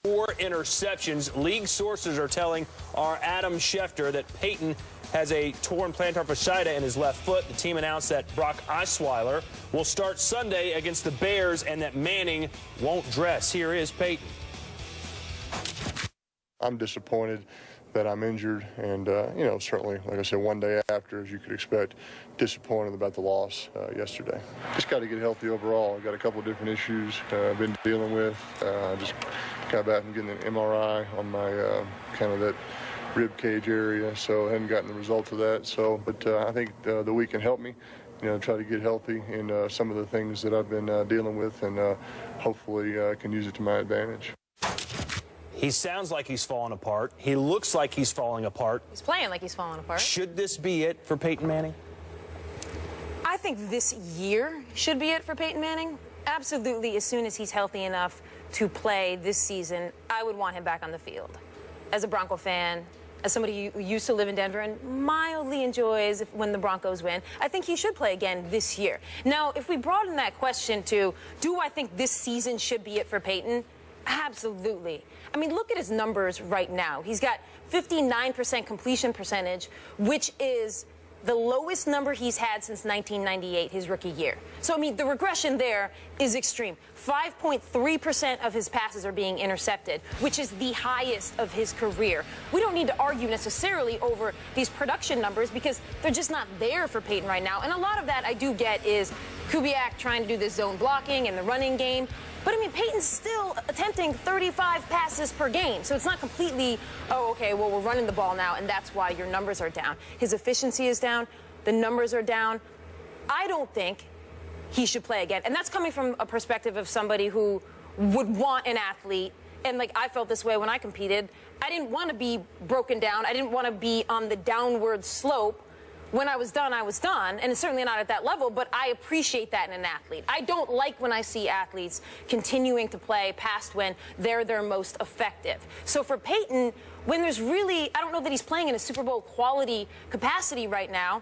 4 interceptions. League sources are telling our Adam Schefter that Peyton has a torn plantar fasciitis in his left foot. The team announced that Brock Osweiler will start Sunday against the Bears and that Manning won't dress. Here is Peyton. I'm disappointed that I'm injured, and certainly, like I said, one day after, as you could expect, disappointed about the loss yesterday. Just got to get healthy overall. I've got a couple of different issues I've been dealing with. Just got back from getting an MRI on my kind of that rib cage area, so I haven't gotten the results of that. But I think the week can help me, try to get healthy in some of the things that I've been dealing with, and hopefully can use it to my advantage. He sounds like he's falling apart. He looks like he's falling apart. He's playing like he's falling apart. Should this be it for Peyton Manning? I think this year should be it for Peyton Manning. Absolutely, as soon as he's healthy enough to play this season, I would want him back on the field. As a Bronco fan, as somebody who used to live in Denver and mildly enjoys when the Broncos win, I think he should play again this year. Now, if we broaden that question to, do I think this season should be it for Peyton? Absolutely. I mean, look at his numbers right now. He's got 59% completion percentage, which is the lowest number he's had since 1998, his rookie year. So, I mean, the regression there is extreme. 5.3% of his passes are being intercepted, which is the highest of his career. We don't need to argue necessarily over these production numbers because they're just not there for Peyton right now. And a lot of that I do get is Kubiak trying to do this zone blocking and the running game. But, I mean, Peyton's still attempting 35 passes per game. So it's not completely, oh, okay, well, we're running the ball now, and that's why your numbers are down. His efficiency is down. The numbers are down. I don't think he should play again. And that's coming from a perspective of somebody who would want an athlete. And, like, I felt this way when I competed. I didn't want to be broken down. I didn't want to be on the downward slope. When I was done, and it's certainly not at that level, but I appreciate that in an athlete. I don't like when I see athletes continuing to play past when they're their most effective. So for Peyton, when there's really, I don't know that he's playing in a Super Bowl quality capacity right now,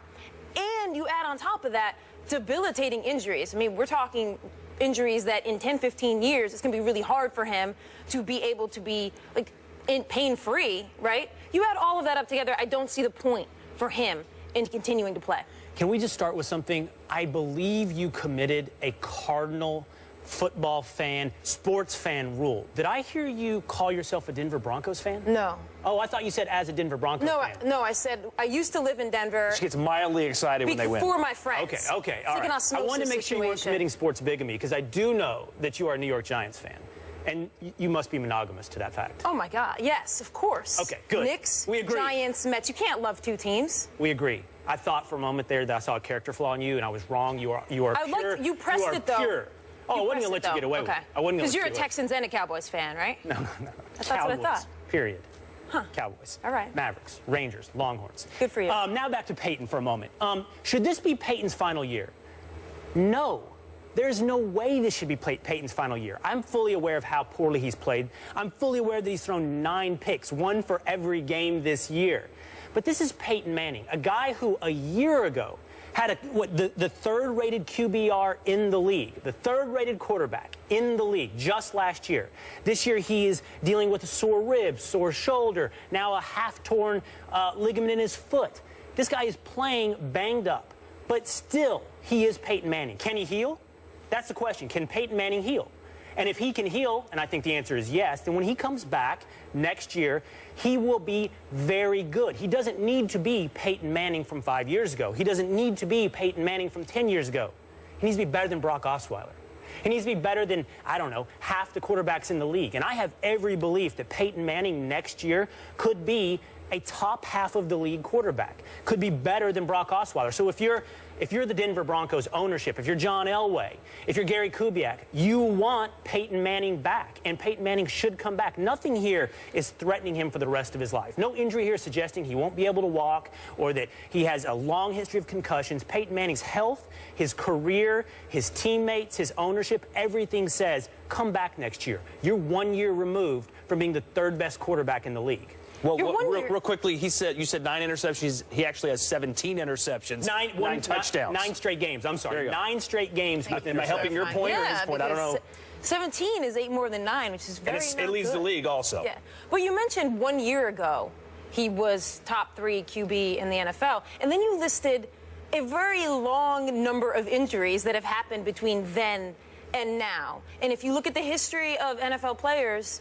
and you add on top of that debilitating injuries. I mean, we're talking injuries that in 10, 15 years, it's going to be really hard for him to be able to be, like, pain-free, right? You add all of that up together, I don't see the point for him in continuing to play. Can we just start with something? I believe you committed a Cardinal football fan, sports fan rule. Did I hear you call yourself a Denver Broncos fan? No. Oh, I thought you said as a Denver Broncos fan. No, I said I used to live in Denver. She gets mildly excited when they win. Before my friends. Okay, all right. I wanted to make sure you weren't committing sports bigamy because I do know that you are a New York Giants fan. And you must be monogamous to that fact. Oh, my God. Yes, of course. Okay, good. Knicks, we agree. Giants, Mets. You can't love two teams. We agree. I thought for a moment there that I saw a character flaw in you, and I was wrong. You are pure. You pressed it, though. Pure. Oh, I wasn't going to let you get away with it. I wasn't going to. Because you're a Texans and a Cowboys fan, right? No. That's what I thought. Period. Huh. Cowboys. All right. Mavericks, Rangers, Longhorns. Good for you. Now back to Peyton for a moment. Should this be Peyton's final year? No. There's no way this should be Peyton's final year. I'm fully aware of how poorly he's played. I'm fully aware that he's thrown 9 picks, 1 for every game this year. But this is Peyton Manning, a guy who a year ago had the third-rated QBR in the league, the third-rated quarterback in the league just last year. This year he is dealing with a sore rib, sore shoulder, now a half-torn ligament in his foot. This guy is playing banged up, but still he is Peyton Manning. Can he heal? That's the question. Can Peyton Manning heal? And if he can heal, and I think the answer is yes, then when he comes back next year, he will be very good. He doesn't need to be Peyton Manning from 5 years ago. He doesn't need to be Peyton Manning from 10 years ago. He needs to be better than Brock Osweiler. He needs to be better than, I don't know, half the quarterbacks in the league. And I have every belief that Peyton Manning next year could be a top half of the league quarterback, could be better than Brock Osweiler. So if you're the Denver Broncos ownership, if you're John Elway, if you're Gary Kubiak, you want Peyton Manning back, and Peyton Manning should come back. Nothing here is threatening him for the rest of his life. No injury here suggesting he won't be able to walk or that he has a long history of concussions. Peyton Manning's health, his career, his teammates, his ownership, everything says come back next year. You're 1 year removed from being the third best quarterback in the league. Well, real quickly, you said 9 interceptions. He actually has 17 interceptions. 9 touchdowns. 9 straight games. I'm sorry. 9 straight games. Am I helping your point or his point? I don't know. 17 is 8 more than 9, which is very And it leads the league also. Yeah. But you mentioned 1 year ago he was top 3 QB in the NFL, and then you listed a very long number of injuries that have happened between then and now. And if you look at the history of NFL players,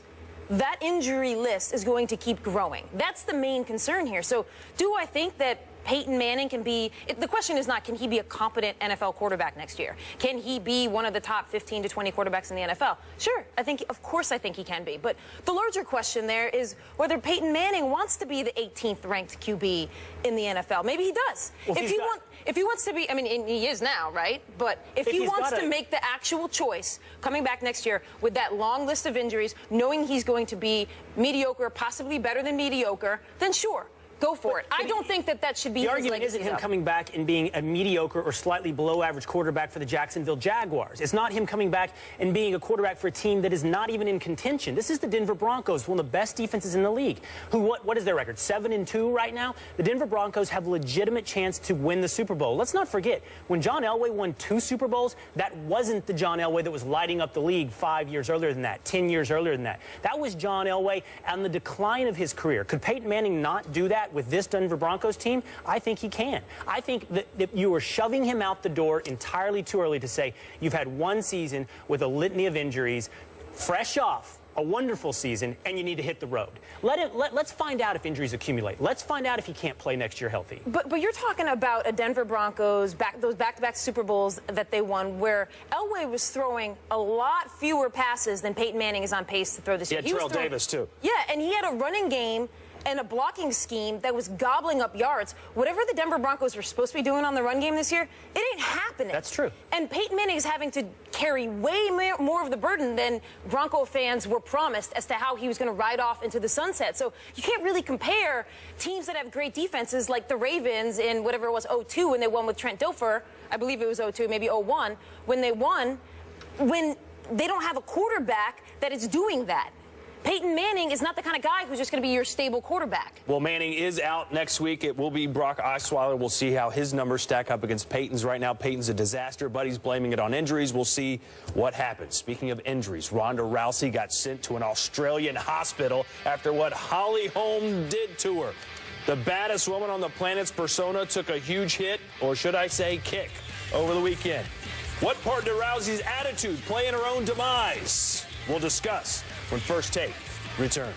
that injury list is going to keep growing. That's the main concern here. So do I think that Peyton Manning can be, the question is not can he be a competent NFL quarterback next year? Can he be one of the top 15 to 20 quarterbacks in the NFL? Sure, of course I think he can be. But the larger question there is whether Peyton Manning wants to be the 18th ranked QB in the NFL. Maybe he does. Well, if he wants to be, I mean, he is now, right? But if he wants to make the actual choice coming back next year with that long list of injuries, knowing he's going to be mediocre, possibly better than mediocre, then sure. Go for it. I don't think that should be the his argument legacy, isn't him though. coming back and being a mediocre or slightly below average quarterback for the Jacksonville Jaguars. It's not him coming back and being a quarterback for a team that is not even in contention. This is the Denver Broncos, one of the best defenses in the league. What is their record? 7-2 right now? The Denver Broncos have a legitimate chance to win the Super Bowl. Let's not forget, when John Elway won 2 Super Bowls, that wasn't the John Elway that was lighting up the league 5 years earlier than that, 10 years earlier than that. That was John Elway on the decline of his career. Could Peyton Manning not do that with this Denver Broncos team? I think he can. I think that you are shoving him out the door entirely too early to say you've had one season with a litany of injuries, fresh off a wonderful season, and you need to hit the road. Let's find out if injuries accumulate. Let's find out if he can't play next year healthy. But you're talking about a Denver Broncos, those back-to-back Super Bowls that they won, where Elway was throwing a lot fewer passes than Peyton Manning is on pace to throw this year. He had Terrell Davis, too. Yeah, and he had a running game and a blocking scheme that was gobbling up yards. Whatever the Denver Broncos were supposed to be doing on the run game this year, it ain't happening. That's true. And Peyton Manning is having to carry way more of the burden than Bronco fans were promised as to how he was going to ride off into the sunset. So you can't really compare teams that have great defenses like the Ravens in whatever it was, 02, when they won with Trent Dilfer. I believe it was 02, maybe 01, when they won, when they don't have a quarterback that is doing that. Peyton Manning is not the kind of guy who's just going to be your stable quarterback. Well, Manning is out next week. It will be Brock Osweiler. We'll see how his numbers stack up against Peyton's. Right now, Peyton's a disaster, but he's blaming it on injuries. We'll see what happens. Speaking of injuries, Ronda Rousey got sent to an Australian hospital after what Holly Holm did to her. The baddest woman on the planet's persona took a huge hit, or should I say kick, over the weekend. What part did Rousey's attitude play in her own demise? We'll discuss when First Take returns.